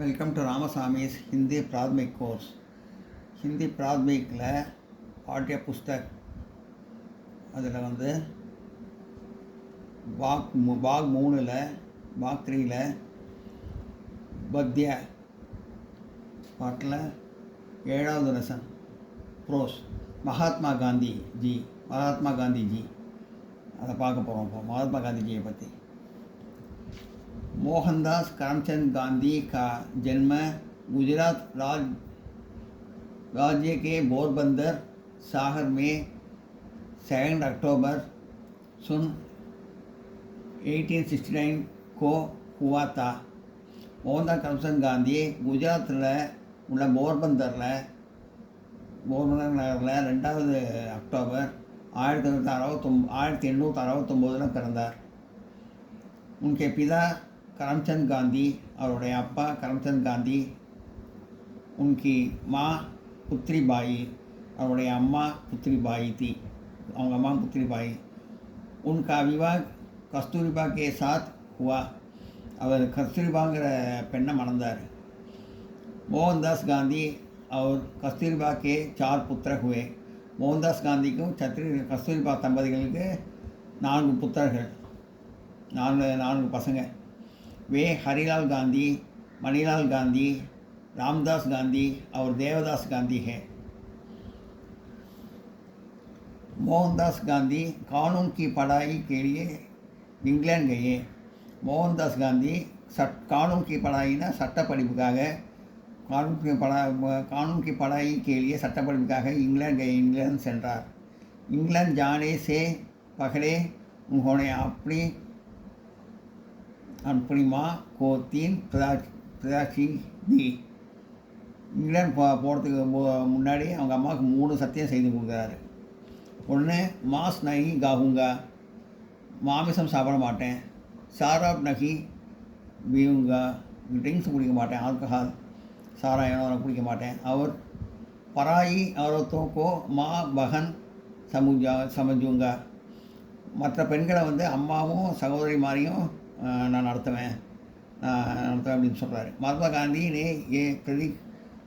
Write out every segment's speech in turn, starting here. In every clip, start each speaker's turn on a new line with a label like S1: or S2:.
S1: Welcome to Ramasamy's Hindi Prathmic course. Hindi பிராத்மிக்கில் பாட்டிய புஸ்தக் அதில் பாக் 3ல் பாக் 3ல் பத்ய பாட்டில் 7வது லெசன் ப்ரோஸ் மகாத்மா காந்திஜி அதை பார்க்க போகிறோம். இப்போ மகாத்மா காந்திஜியை பற்றி. मोहनदास करमचंद गांधी का जन्म गुजरात राज्य के पोरबंदर शहर में 2 अक्टूबर सन 1869 को हुआ था. मोहनदास करमचंद गांधी गुजराத்தில் உள்ள போர்பந்தரில் நகரில் 2 அக்டோபர் 1869 பிறந்தார். उनके पिता करमचंद गांधी और अप्पा करमचंद गांधी, उनकी माँ पुत्री बाई और अम्मा पुत्री बाई थी. अम्मा पुत्री बाई. उनका विवाह कस्तूरबा के साथ हुआ. அவர் கஸ்தூரிபாங்கிற பெண்ணை மணந்தார். मोहनदास गांधी और कस्तूरबा के 4 पुत्र हुए. मोहनदास गांधी को कस्तूरबा தம்பதிகளுக்கு 4 புத்திரர்கள், 4 பசங்க. वे हरिलाल गांधी, मणिलाल गांधी, रामदास गांधी और देवदास गांधी हैं. मोहनदास गांधी कानून की पढ़ाई के लिए इंग्लैंड गए. मोहनदास गांधी कानून की पढ़ाई ना சட்ட படிப்புக்காக कानून की पढ़ाई के लिए சட்ட படிப்புக்காக इंग्लैंड गए. इंग्लैंड சென்றார். इंग्लैंड जाने से पहले उन्होंने अपनी माँ को 3 प्रयासी दी. இங்கிலாந்து போகிறதுக்கு முன்னாடி அவங்க அம்மாவுக்கு 3 சத்தியம் செய்து கொடுக்குறாரு. ஒன்று, மாஸ் நகி காகுங்கா, மாமிசம் சாப்பிட மாட்டேன். ஷராப் நகி பீவுங்கா, ட்ரிங்க்ஸ் குடிக்க மாட்டேன். ஆல்கஹால், சாராயம் குடிக்க மாட்டேன். அவர் பராயி औरतों को माँ बहन समझूंगा, மற்ற பெண்களை அம்மாவும் சகோதரி மாதிரியும் நான் நடத்துவேன் அப்படின்னு சொல்கிறாரு. महात्मा गांधी ने ये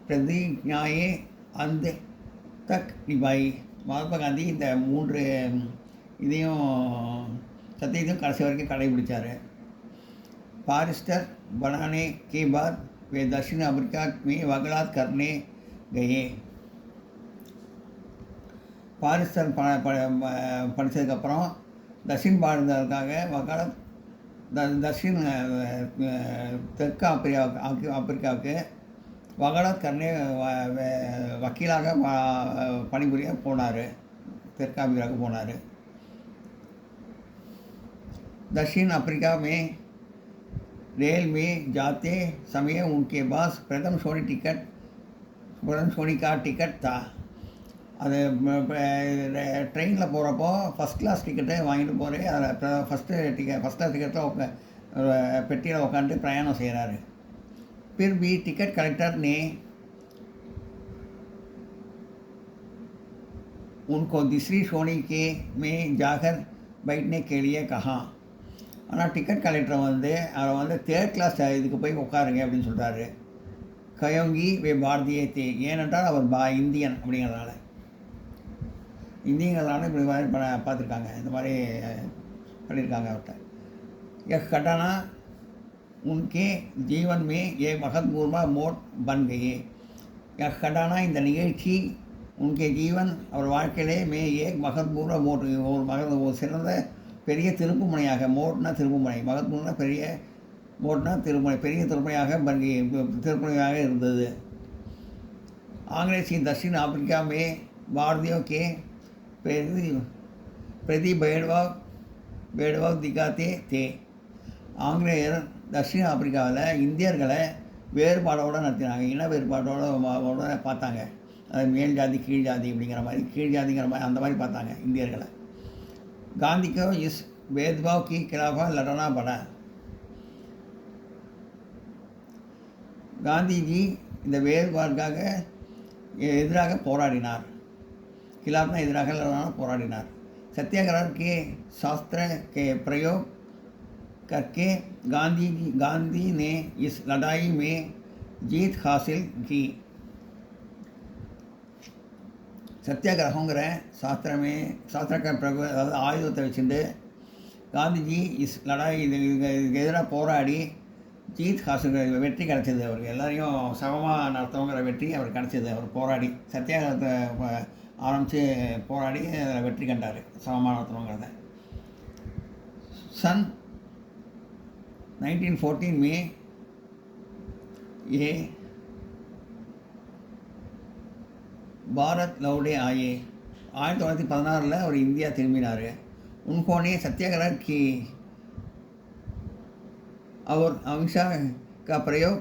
S1: प्रतिज्ञाएं अंत तक निभाई. महात्मा गांधी இந்த 3 இதையும் சத்தியத்தையும் கடைசி வரைக்கும் கடைபிடிச்சார். बारिस्टर बनाने के बाद वे दक्षिण अफ्रीका में वकालत करने गए. பாரிஸ்டர் படித்ததுக்கப்புறம் தक्षिण பாரதத்துக்காக வக்காலத் दक्षिण தெற்கு ஆப்பிரிக்காவுக்கு வகாலத் கர்னே வக்கீலாக பணிபுரிய போனார். தெற்கு ஆப்பிரிக்காவுக்கு போனார். दक्षिण अफ्रीका में रेल में जाते समय उनके पास प्रथम श्रेणी का टिकट था. அது ட்ரெயினில் போகிறப்போ ஃபஸ்ட் கிளாஸ் டிக்கெட்டை வாங்கிட்டு போகிறேன். அதில் ஃபஸ்ட் கிளாஸ் டிக்கெட்டில் பெட்டியில் உட்காந்து பிரயாணம் செய்கிறாரு. फिर भी टिकट कलेक्टर ने उनको दूसरी श्रेणी के में जाकर बैठने के लिए कहा. ஆனால் டிக்கெட் கலெக்டர் அவரை 3rd கிளாஸ் இதுக்கு போய் உட்காருங்க அப்படின்னு சொல்கிறாரு. கயோங்கி வே பாரதிய தே, ஏனென்றால் அவர் இந்தியன் அப்படிங்கிறதுனால. இந்தியங்கிறதுனால இப்படி மாதிரி பார்த்துருக்காங்க, இந்த மாதிரி பண்ணியிருக்காங்க அவர்கிட்ட. यह घटना उनके जीवन में एक महत्वपूर्ण मोड़ बन गई. यह घटना இந்த நிகழ்ச்சி उनके जीवन அவர் வாழ்க்கையிலே एक महत्वपूर्ण मोड़, ஒரு சிறந்த பெரிய திருப்பு முனையாக, மோட்னா திருப்பு முனை, மகத்பூர்ண பெரிய மோட்னா திருமுனை, பெரிய திருமுனையாக திருமுனையாக இருந்தது. अंग्रेजी दक्षिण अफ्रीका में भारतीयों के प्रति भेदभाव दिखाते थे. ஆங்கிலேயர் தक्षिण ஆப்பிரிக்காவில் இந்தியர்களை வேறுபாடோடு நடத்தினாங்க, இன வேறுபாடோடு பார்த்தாங்க. அது மேல் ஜாதி கீழ் ஜாதி அப்படிங்கிற மாதிரி, கீழ் ஜாதிங்கிற மாதிரி அந்த மாதிரி பார்த்தாங்க இந்தியர்களை. காந்திக்கு इस भेदभाव की खिलाफ लड़ना पड़ा. காந்திஜி இந்த வேறுபாடுக்காக எதிராக போராடினார். खिलाफना எதிராக போராடினார். सत्याग्रह के शास्त्र के प्रयोग करके गांधी ने इस लड़ाई में जीत हासिल की। सत्याग्रहங்கிற சாஸ்திர பிரபு, அதாவது ஆயுதத்தை வச்சுட்டு காந்திஜி லடாய் இதுக்கு எதிராக போராடி ஜீத் ஹாசில் வெற்றி கிடச்சிது. அவருக்கு எல்லாரையும் சமமாக நடத்துவங்கிற வெற்றி அவருக்கு கிடச்சிது. அவர் போராடி சத்தியாகிரகத்தை ஆரம்பித்து போராடி அதில் வெற்றி கண்டார், சமமாக நடத்துவங்கிறத. सन 1914 में ये பாரத் லவுடே ஆயே. 1916 அவர் இந்தியா திரும்பினார். उन्होंने सत्याग्रह की और अहिंसा का प्रयोग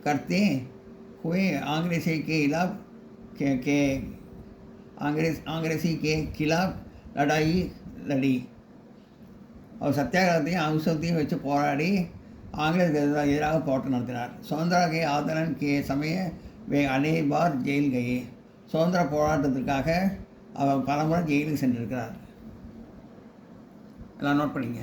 S1: करते हुए अंग्रेजी के खिलाफ लड़ाई लड़ी और सत्याग्रहத்தையும் அहिंसத்தையும் வச்சு போராடி ஆங்கிலேயருக்கு எதிராக போராட்டம் நடத்தினார். சுதந்திர के आंदोलन के समय वे अनेक बार जेल गए. சுதந்திர போராட்டத்திற்காக அவர் பலமுறை ஜெயிலுக்கு சென்றிருக்கிறார். எல்லாம் நோட் பண்ணிங்க.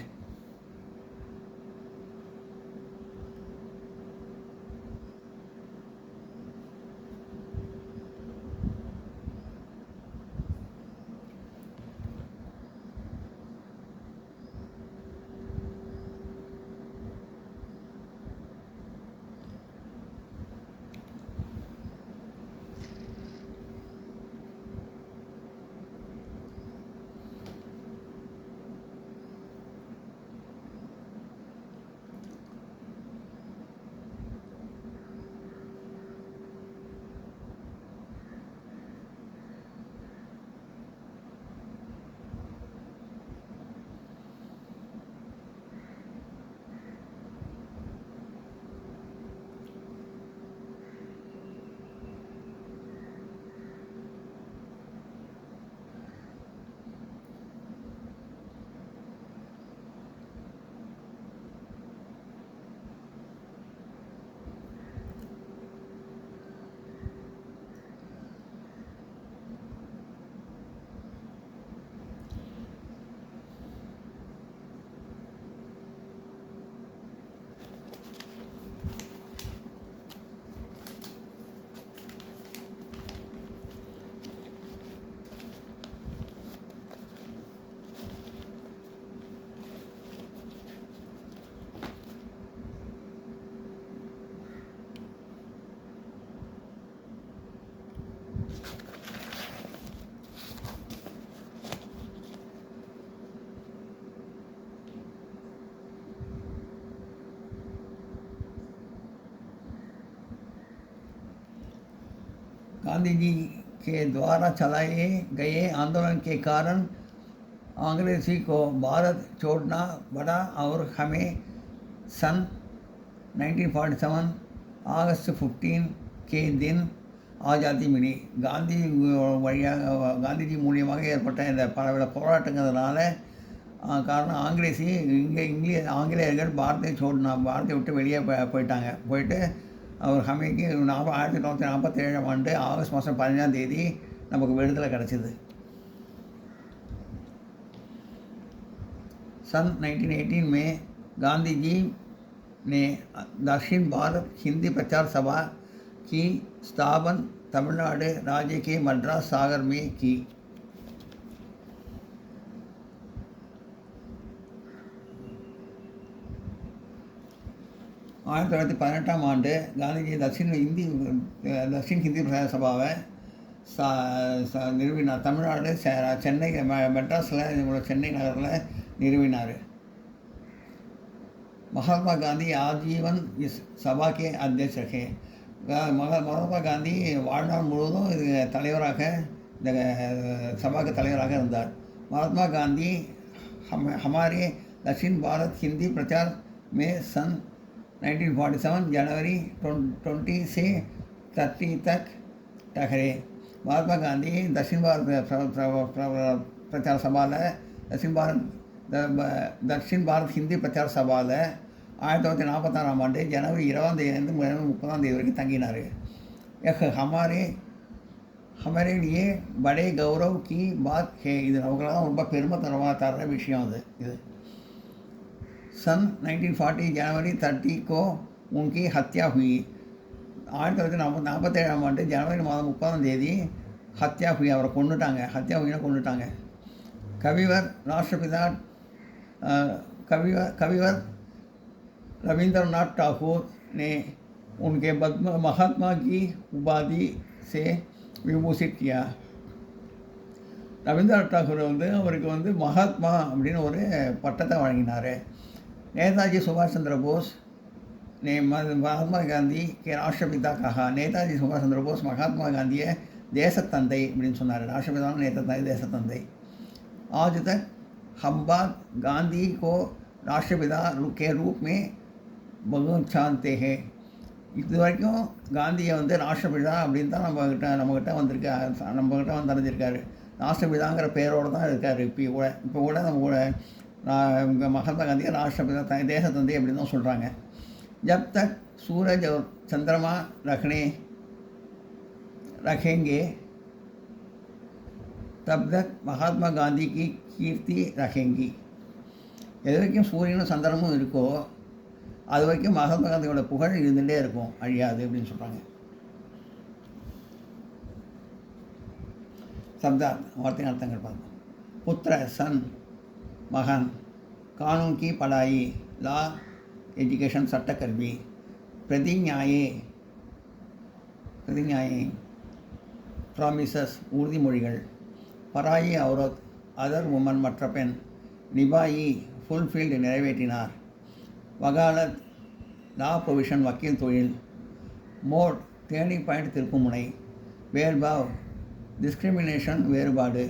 S1: गांधी जी के द्वारा चलाए गए आंदोलन के कारण अंग्रेजी को भारत छोड़ना पड़ा और हमें सन 1947 अगस्त 15 के दिन ஆஜாதி மினி. காந்திஜி மூலியமாக ஏற்பட்ட இந்த பல போராட்டங்கிறதுனால காரணம் ஆங்கிலேயர்கள் பாரத்தை விட்டு வெளியே போயிட்டு அவர் ஹமேக்கு 1947 ஆகஸ்ட் மாதம் 15 நமக்கு விடுதலை கிடச்சிது. सन 1918 में गांधी जी ने दक्षिण भारत हिंदी प्रचार सभा की स्थापना तमिलनाडु राज्य के मद्रास सागर में की. ஆயிரத்தி தொள்ளாயிரத்தி 18 காந்திஜி தக்ஷின் ஹிந்தி பிரச்சார சபாவை நிறுவினார். தமிழ்நாடு சென்னை மெட்ராஸில் சென்னை நகரில் நிறுவினார். महात्मा गांधी आजीवन इस सभा के अध्यक्ष रखे. महात्मा गांधी வாழ்நாள் முழுவதும் இது தலைவராக இந்த சபாக்கு தலைவராக இருந்தார். महात्मा गांधी हमारे दक्षिण भारत हिंदी प्रचार में सन 1947 जनवरी 20 से 30 तक ठहरे. महात्मा गांधी दक्षिण भारत प्रचार सभाவில் दक्षिण भारत हिंदी प्रचार सभाவில் 1946 जनवरी 20 30 வரைக்கும் தங்கினார். हमारे लिए बड़े गौरव की बात है. இது நமக்கெல்லாம் ரொம்ப பெருமை தர விஷயம் இது. सन 1940 जनवरी 30 को उनकी हत्या हुई. 1947 ஜனவரி மாதம் 30 ஹத்யா हुई, அவரை கொண்டுட்டாங்க. ஹத்யா हुई கொண்டுட்டாங்க. கவிவர் ராஷ்டிரபிதா कविवर रविंद्रनाथ ठाकुर ने उनके महात्मा की उपाधि से विभूषित किया. ரவீந்திரநாத் டாகூர் அவருக்கு மகாத்மா அப்படின்னு ஒரு பட்டத்தை வழங்கினார். நேதாஜி சுபாஷ் சந்திர போஸ் ने महात्मा गांधी के राष्ट्रपिता कहा. நேதாஜி சுபாஷ் சந்திர போஸ் மகாத்மா காந்தியை தேசத்தந்தை அப்படின்னு சொன்னார். ராஷ்டிரபிதாவும் நேதாஜி தேசத்தந்தை. आज तक हम बात गांधी को राष्ट्रपिता के रूप में बहुत जानते हैं. இது வரைக்கும் காந்தியை ராஷ்டிரபிதா அப்படின்னு தான் நம்மக்கிட்ட வந்துருக்காரு. ராஷ்டிரபிதாங்கிற பேரோடு தான் இருக்கார். இப்போ கூட நம்ம கூட மகாத்மா காந்தியை ராஷ்டிரபிதா தேசத்தந்தை அப்படின்னு தான் சொல்கிறாங்க. जब तक सूरज और चंद्रमा रखेंगे तब तक महात्मा गांधी की कीर्ति रखेंगी. எது வரைக்கும் சூரியனும் சந்திரமும் இருக்கோ அது வரைக்கும் மகாத்மா காந்தியோட புகழ் இருந்துகிட்டே இருக்கும், அழியாது அப்படின்னு சொல்கிறாங்க. शब्दार्थ वार्तिक अर्थंगल பார்ப்போம். पुत्र सन மகன், कानून की पढ़ाई लॉ एजुकेशन சட்டக்கல்வி, प्रतिज्ञाएं ப்ராமிசஸ் உறுதிமொழிகள், பராயி औरत அதர் உமன் மற்ற பெண், நிபாயி ஃபுல்ஃபில்டு நிறைவேற்றினார், வகாலத் லா ப்ரொவிஷன் வக்கீல் தொழில், மோட் டேர்னிங் பாயிண்ட் திருப்புமுனை, வேர்பாவ் டிஸ்கிரிமினேஷன் வேறுபாடு,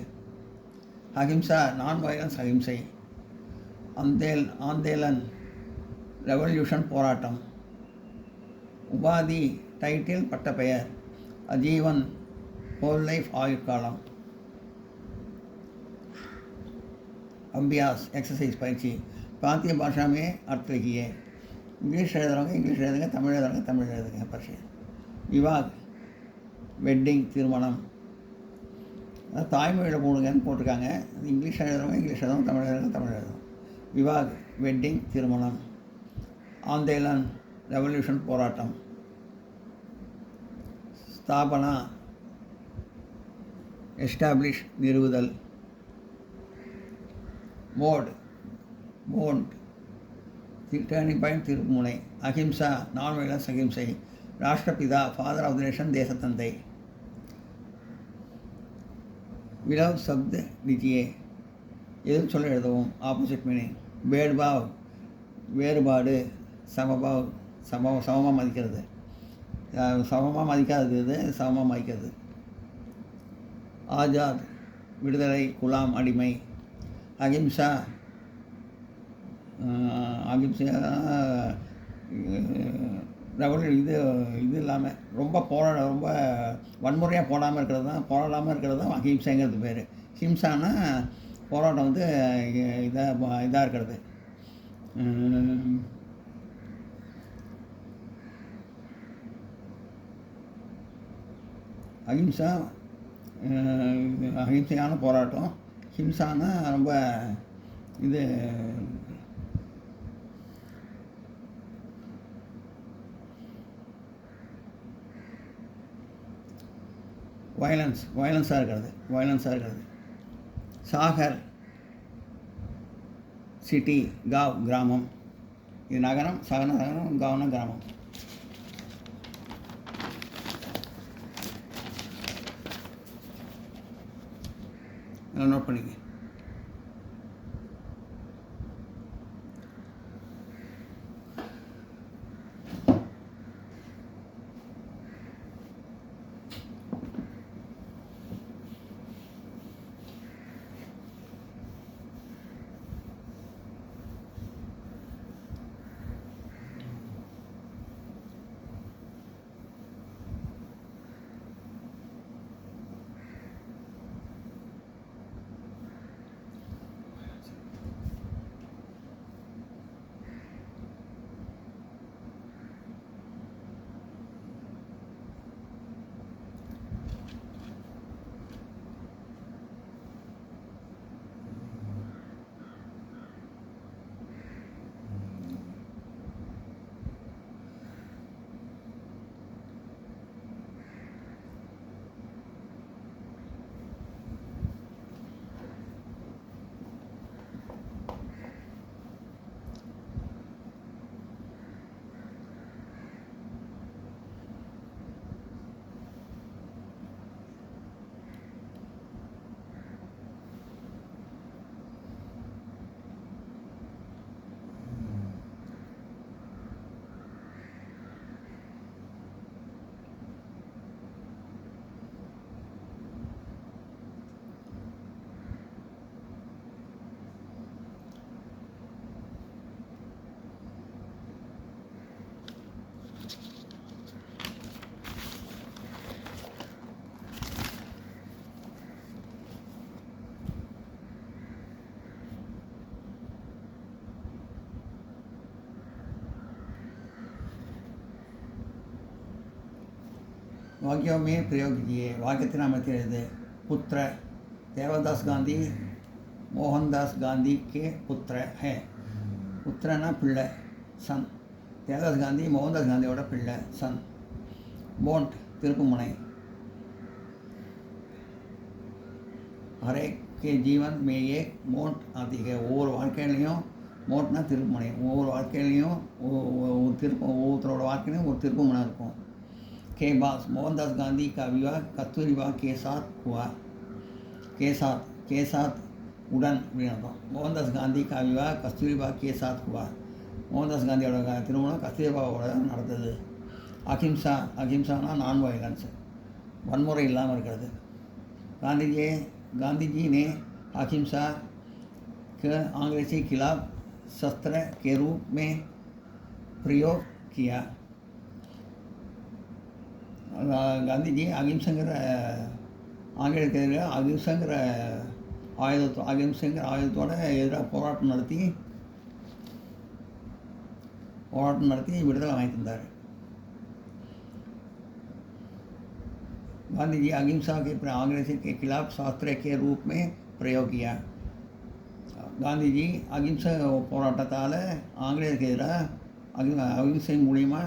S1: அஹிம்சா நான் வயலன்ஸ் அஹிம்சை, ஆந்தேலன் ரெவல்யூஷன் போராட்டம், உபாதி டைட்டில் பட்டப்பெயர், அஜீவன் होल लाइफ ஆயுட்காலம், अभ्यास एक्सरसाइज பயிற்சி, प्रांतीय भाषा में अर्थ लिखिए. इंग्लिश எழுதுறவங்க இங்கிலீஷ் எழுதுங்க, தமிழ் எழுதுறவங்க தமிழ் எழுதுங்க. பரிசு விவாக் வெட்டிங் திருமணம், தாய்மொழியில் போடுங்கன்னு போட்டிருக்காங்க. இங்கிலீஷ் எழுதுறவங்க இங்கிலீஷ் எழுதும், தமிழ் எழுதுறவங்க தமிழ் எழுதும். விவாக் வெட்டிங் திருமணம், ஆந்தேலன் ரெவல்யூஷன் போராட்டம், ஸ்தாபனா எஸ்டாப்ளிஷ் நிறுவுதல், மோட் டேர்னிங் பாயிண்ட் திருப்புமுனை, அஹிம்சா நான் வயலன்ஸ் அஹிம்சை, ராஷ்டிரபிதா ஃபாதர் ஆஃப் த நேஷன் தேசத்தந்தை. விலவ் சப்த லிஜியே எதிர் சொல்ல எழுதவும், ஆப்போசிட் மீனிங். பேட்பாவ் வேறுபாடு, சமபாவ் சமமாக மதிக்கிறது, சமமாக மதிக்காதது சமமாக மதிக்கிறது. ஆஜாத் விடுதலை, குலாம் அடிமை, அகிம்சா இது இல்லாமல் ரொம்ப வன்முறையாக போராடாமல் இருக்கிறது தான் அஹிம்சைங்கிறது பேர். ஹிம்சானா போராட்டம் இதாக இருக்கிறது. அஹிம்சா அஹிம்சையான போராட்டம், ஹிம்சானா ரொம்ப இது வயலன்ஸாக இருக்கிறது. சாகர் சிட்டி, காவ் கிராமம், இது நகரம், நகரம், காவ்னா கிராமம். நோட் பண்ணிக்க. वाक्यों में प्रयोग कीजिए. वाक्यத்தின் அமைச்சர் இது. पुत्र देवदास गांधी मोहनदास गांधी के पुत्र है. पुत्रना पिள்ளை सन. देवदास गांधी मोहनदास गांधीயோட पिள்ளை सन. मोंट திருப்புமுனை. हर एक के जीवन में एक मोट आती है. ஒவ்வொரு வாழ்க்கையிலையும் மோட்னா திருப்புமுனை. ஒவ்வொரு வாழ்க்கையிலையும் ஒவ்வொருத்தரோட வாழ்க்கையிலையும் ஒரு திருப்புமுனை இருக்கும். के बाद मोहनदास गांधी का विवाह कस्तूरबा के साथ हुआ. के साथ उड़न मोहनदास गांधी का विवाह कस्तूरबा के साथ हुआ. मोहनदास गांधीயோட திருமணம் கஸ்தூரிபாவோட நடந்தது. அகிம்சானா நான் வயலன்ஸ், வன்முறை இல்லாமல் இருக்கிறது. गांधी जी ने अहिंसा के अंग्रेजी खिलाफ शस्त्र के रूप में प्रयोग किया. गांधी जी अहिंसங்கிற ஆங்கிலேயருக்கு எதிராக அகிம்சங்கிற ஆயுதத்தோட எதிராக போராட்டம் நடத்தி விடுதலை வாங்கி தந்தார். गांधी जी अहिंसा के अंग्रेजी के खिलाफ शास्त्र के रूप में प्रयोग किया. गांधी जी अहिंसा போராட்டத்தால் ஆங்கிலேயருக்கு எதிராக அகிம்சை மூலிமா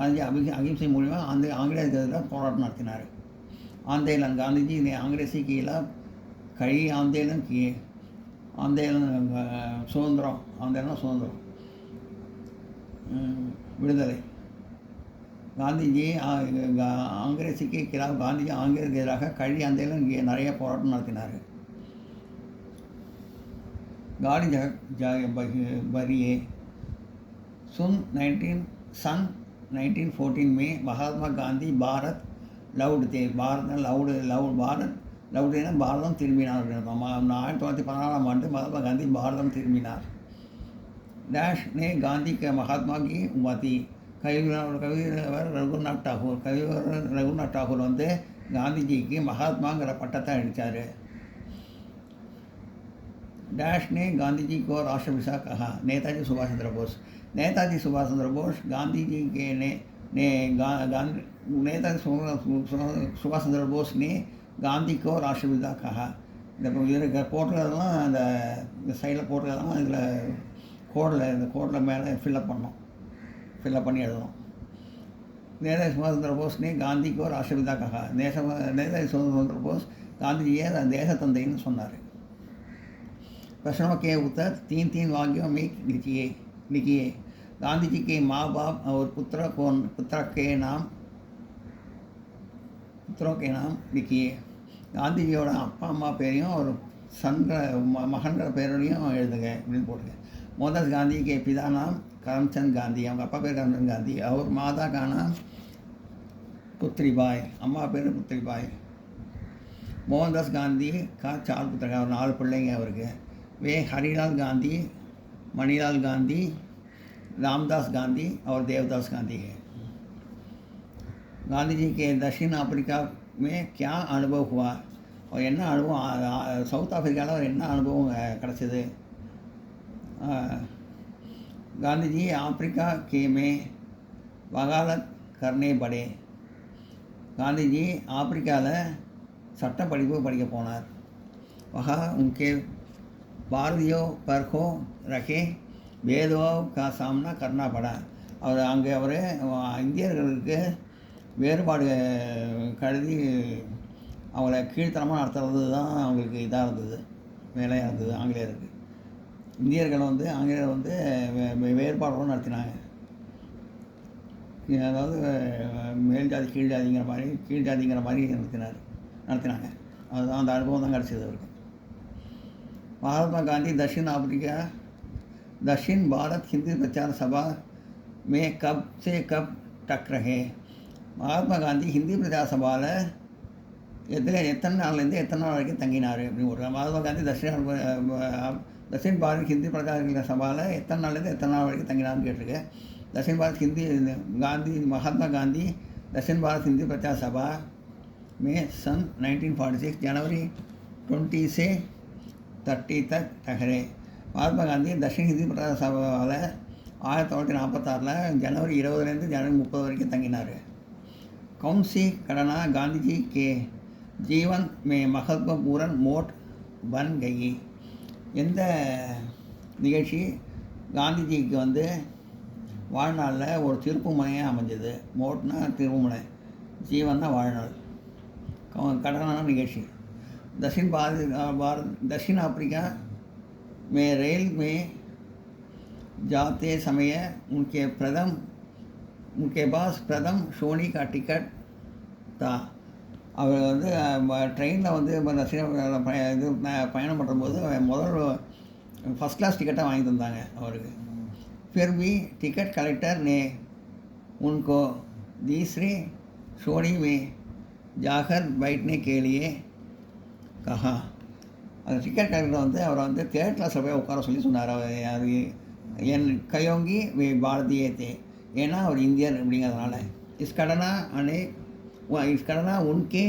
S1: अहिंसा मूल्य आंग्रेज पोराटम நடத்தினார். आंदोलन गांधी जी ने अंग्रेजी के खिलाफ कई आंदोलन किए. आंदोलन सुदंरम विடுதலை. गांधी जी अंग्रेजी के खिलाफ गांधी जी आंग्रेज के எதிராக கழி आंदोलन நிறைய போராட்டம் நடத்தினார். गाड़ी भरिए. सन 1914 में महात्मा गांधी भारत लौट थे. भारत பாரதம் திரும்பினார். 1914 ஆண்டு महात्मा गांधी भारतம் திரும்பினார். डैश ने गांधी के महात्मा की उपाधि. கவிவர் ரகுநாத் டாகூர் வந்து காந்திஜிக்கு மகாத்மாங்கிற பட்டத்தை அடித்தார். डैश ने गांधी जी को राष्ट्रपिता कहा. नेताजी सुभाष चंद्र बोस. नेताजी सुभाष चंद्र बोस गांधी जी के नेताजी सुभाष चंद्र बोस ने गांधी को राष्ट्रपिता कहा. இந்த போட்டுறதெல்லாம் அந்த சைடில் போட்டுறதெல்லாம் இதில் கோடில் மேலே ஃபில்லப் பண்ணி எழுதணும். नेताजी सुभाष चंद्र बोस ने गांधी को राष्ट्रपिता कहा. नेताजी सुभाष चंद्र बोस गांधीजिயை தேச தந்தைன்னு சொன்னார். प्रश्नों के उत्तर 3 वाक्यों में लिखिए. गांधी जी के माँ बाप और पुत्रों के नाम लिखिए. गांधी जीயோட அப்பா அம்மா பேரையும் ஒரு மகன்கிற பேரையும் எழுதுங்க அப்படின்னு போட்டுங்க. मोहनदास गांधी के पिता नाम करमचंद गांधी. அவங்க அப்பா பேர் करमचंद गांधी और माता का नाम पुत्रीबाई. அம்மா பேர் पुत्रीबाई. मोहनदास गांधी का 4 पुत्र और 4 பிள்ளைங்க அவருக்கு. वे हरिलाल गांधी, मणिलाल गांधी, रामदास गांधी और देवदास गांधी है. गांधी जी के दक्षिण अफ्रीका में क्या अनुभव हुआ और என்ன அனுபவம் சவுத் ஆஃப்ரிக்காவில் ஒரு என்ன அனுபவம் கிடச்சிது. गांधी जी अफ्रीका के में वकालत करने पड़े. गांधी जी अफ्रीकाவில் சட்ட படிப்பு படிக்க போனார். वहाँ उनके भारतीयों पर को रखे भेदभाव का सामना करना पड़ा. அவர் அங்கே இந்தியர்களுக்கு வேறுபாடு கருதி அவங்கள கீழ்த்தனமாக நடத்துறது தான் அவங்களுக்கு இதாக இருந்தது, வேலையாக இருந்தது. ஆங்கிலேயர் வந்து வேறுபாடோடு நடத்தினாங்க. அதாவது மேல் ஜாதி கீழ் ஜாதிங்கிற மாதிரி நடத்தினாங்க. அதுதான் அந்த அனுபவம் தான் கிடச்சிது அவருக்கு. महात्मा गांधी दक्षिण भारत हिंदी प्रचार सभा में कब से कब तक रहे. महात्मा गांधी हिंदी प्रचार सभाவில் எத்தனை நாள்லேருந்து எத்தனை நாள் வரைக்கும் தங்கினார் அப்படின்னு போட்டுருக்காங்க. महात्मा गांधी दक्षिण भारत हिंदी प्रचार सभाவில் எத்தனை நாள்லேருந்து எத்தனை நாள் வரைக்கும் தங்கினார்னு கேட்டிருக்கு. दक्षिण भारत महात्मा गांधी दक्षिण भारत हिंदी प्रचार सभा में सन 1946 जनवरी 20 से 30 तक ठहरे. महात्मा गांधी दक्षिण हिंदी प्रचार सभाவில் 1946 जनवरी 20 जनवरी 30 வரைக்கும் தங்கினார். कौन सी घटना गांधी जी के जीवन में महत्वपूर्ण मोड़ बन गई? எந்த நிகழ்ச்சி காந்திஜிக்கு வந்து வாழ்நாளில் ஒரு திருப்பு முனையாக அமைஞ்சது? மோட்னா திருப்புமுனை, ஜீவன்னா வாழ்நாள், கடனான நிகழ்ச்சி. दक्षिण अफ्रीका में रेल में जाते समय उनके पास प्रथम श्रेणी का टिकट था. அவர் வந்து ட்ரெயினில் வந்து இது பயணம் பண்ணும்போது முதல் ஃபஸ்ட் கிளாஸ் டிக்கெட்டாக வாங்கி தந்தாங்க அவருக்கு. फिर भी टिकट कलेक्टर ने उनको तीसरी श्रेणी में जाकर बैठने के लिए कहा. அந்த டிக்கெட் கலெக்டர் வந்து அவரை வந்து தேர்ட் கிளாஸில் போய் உட்கார சொல்லி சொன்னார். அது என் கையோங்கி பாரதியே தே, ஏன்னா அவர் இந்தியர் அப்படிங்கிறதுனால. इस घटना उनके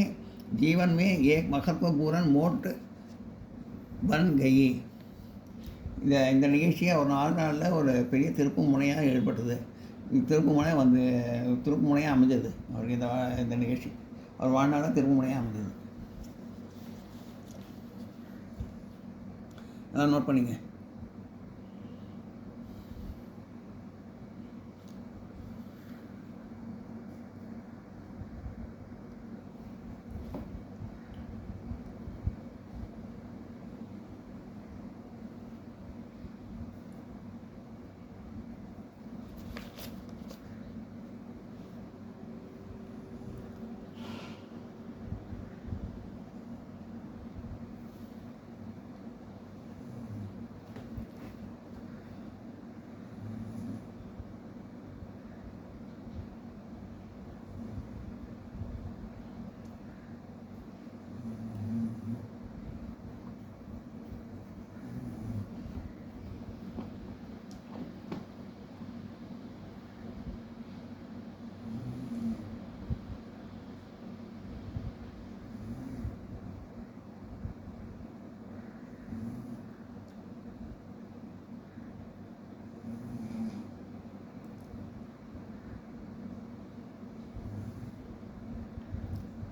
S1: जीवन में एक महत्वपूर्ण मोड़ बन गई. இந்த நிகழ்ச்சியை ஒரு நாளில் ஒரு பெரிய திருப்பு முனையாக ஏற்பட்டது. திருப்பு முனையாக அமைஞ்சது அவருக்கு. இந்த நிகழ்ச்சி அவர் வாழ்நாளில் திருப்பு முனையாக அமைஞ்சது. அதான் நோட் பண்ணிங்க.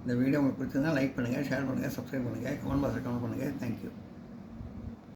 S1: இந்த வீடியோ உங்களுக்கு பிடிச்சிருந்தால் லைக் பண்ணுங்கள், ஷேர் பண்ணுங்கள், சப்ஸ்கிரைப் பண்ணுங்கள், கமெண்ட் பாக்ஸில் கமெண்ட் பண்ணுங்கள். தேங்க்யூ.